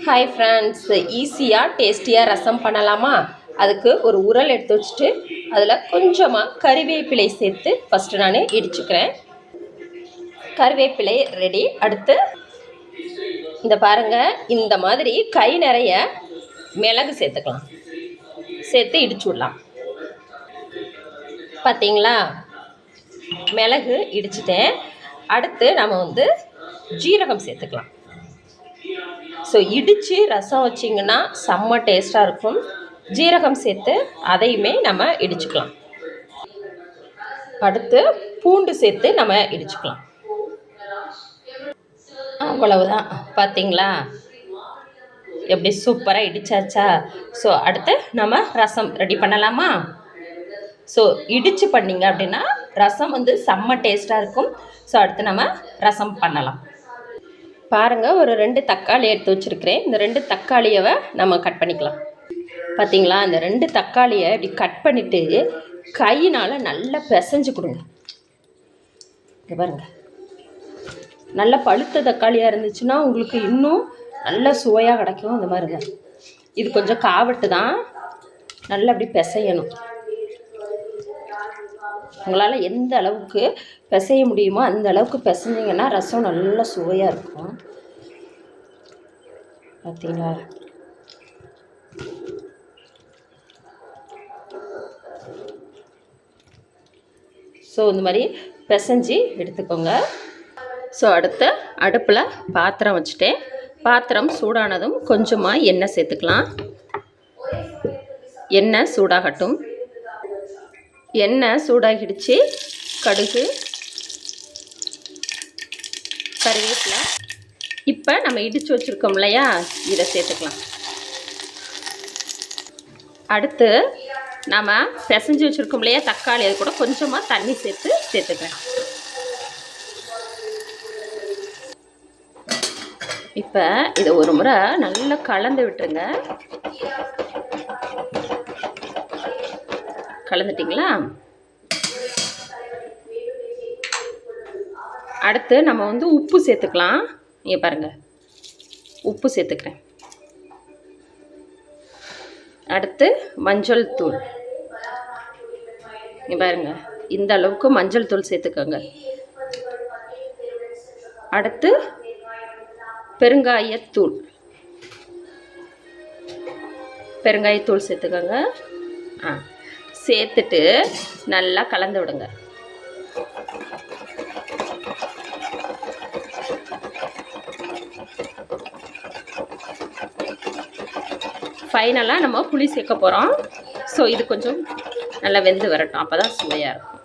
Hi friends, ஈஸியாக டேஸ்டியாக ரசம் பண்ணலாமா? அதுக்கு ஒரு உரல் எடுத்து வச்சுட்டு அதில் கொஞ்சமாக கறிவேப்பிலை சேர்த்து ஃபஸ்ட்டு நான் இடிச்சுக்கிறேன். கறிவேப்பிலை ரெடி. அடுத்து இந்த பாருங்கள், இந்த மாதிரி கை நிறைய மிளகு சேர்த்துக்கலாம். சேர்த்து இடிச்சு விடலாம். பார்த்தீங்களா, மிளகு இடிச்சிட்டேன். அடுத்து நம்ம ஜீரகம் சேர்த்துக்கலாம். ஸோ இடித்து ரசம் வச்சிங்கன்னா செம்ம டேஸ்ட்டாக இருக்கும். ஜீரகம் சேர்த்து அதையுமே நம்ம இடிச்சுக்கலாம். அடுத்து பூண்டு சேர்த்து நம்ம இடிச்சுக்கலாம். அவ்வளவுதான். பார்த்தீங்களா, எப்படி சூப்பராக இடிச்சாச்சா? ஸோ அடுத்து நம்ம ரசம் ரெடி பண்ணலாமா? ஸோ இடித்து பண்ணிங்க அப்படின்னா ரசம் செம்ம டேஸ்ட்டாக இருக்கும். ஸோ அடுத்து நம்ம ரசம் பண்ணலாம். பாருங்கள், ஒரு 2 தக்காளி எடுத்து வச்சுருக்கிறேன். இந்த 2 தக்காளியை நம்ம கட் பண்ணிக்கலாம். பார்த்தீங்களா, இந்த 2 தக்காளியை இப்படி கட் பண்ணிவிட்டு கையினால் நல்லா பிசைஞ்சு கொடுங்க. இங்கே பாருங்கள், நல்லா பழுத்த தக்காளியாக இருந்துச்சுன்னா உங்களுக்கு இன்னும் நல்ல சுவையாக கிடைக்கும். அந்த மாதிரிங்க, இது கொஞ்சம் காவட்டு தான், நல்லா அப்படி பிசையணும். உங்களால் எந்த அளவுக்கு பிசைய முடியுமோ அந்த அளவுக்கு பிசைஞ்சிங்கன்னா ரசம் நல்லா சுவையாக இருக்கும். பார்த்தீங்களா, ஸோ இந்த மாதிரி பிசைஞ்சு எடுத்துக்கோங்க. ஸோ அடுத்து அடுப்பில் பாத்திரம் வச்சுட்டேன். பாத்திரம் சூடானதும் கொஞ்சமாக எண்ணெய் சேர்த்துக்கலாம். எண்ணெய் சூடாகட்டும். எண்ணெய் சூடாகிடுச்சு. கடுகு, கருவேப்பிலை, இப்போ நம்ம இடித்து வச்சுருக்கோம் இல்லையா, இதை சேர்த்துக்கலாம். அடுத்து நம்ம பிசைஞ்சு வச்சுருக்கோம் இல்லையா தக்காளி, அது கூட கொஞ்சமாக தண்ணி சேர்த்துக்கிறேன். இப்போ இதை ஒரு முறை நல்லா கலந்து விட்டுருங்க. கலந்துட்டிங்களா? அடுத்து நம்ம உப்பு சேர்த்துக்கலாம். இங்கே பாருங்கள், உப்பு சேர்த்துக்கிறேன். அடுத்து மஞ்சள் தூள். இங்கே பாருங்கள், இந்த அளவுக்கு மஞ்சள் தூள் சேர்த்துக்கோங்க. அடுத்து பெருங்காயத்தூள் சேர்த்துக்கோங்க. சேர்த்துட்டு நல்லா கலந்து விடுங்க. ஃபைனலாக நம்ம புளி சேர்க்க போகிறோம். ஸோ இது கொஞ்சம் நல்லா வெந்து வரட்டும், அப்போ தான் சுவையாக இருக்கும்.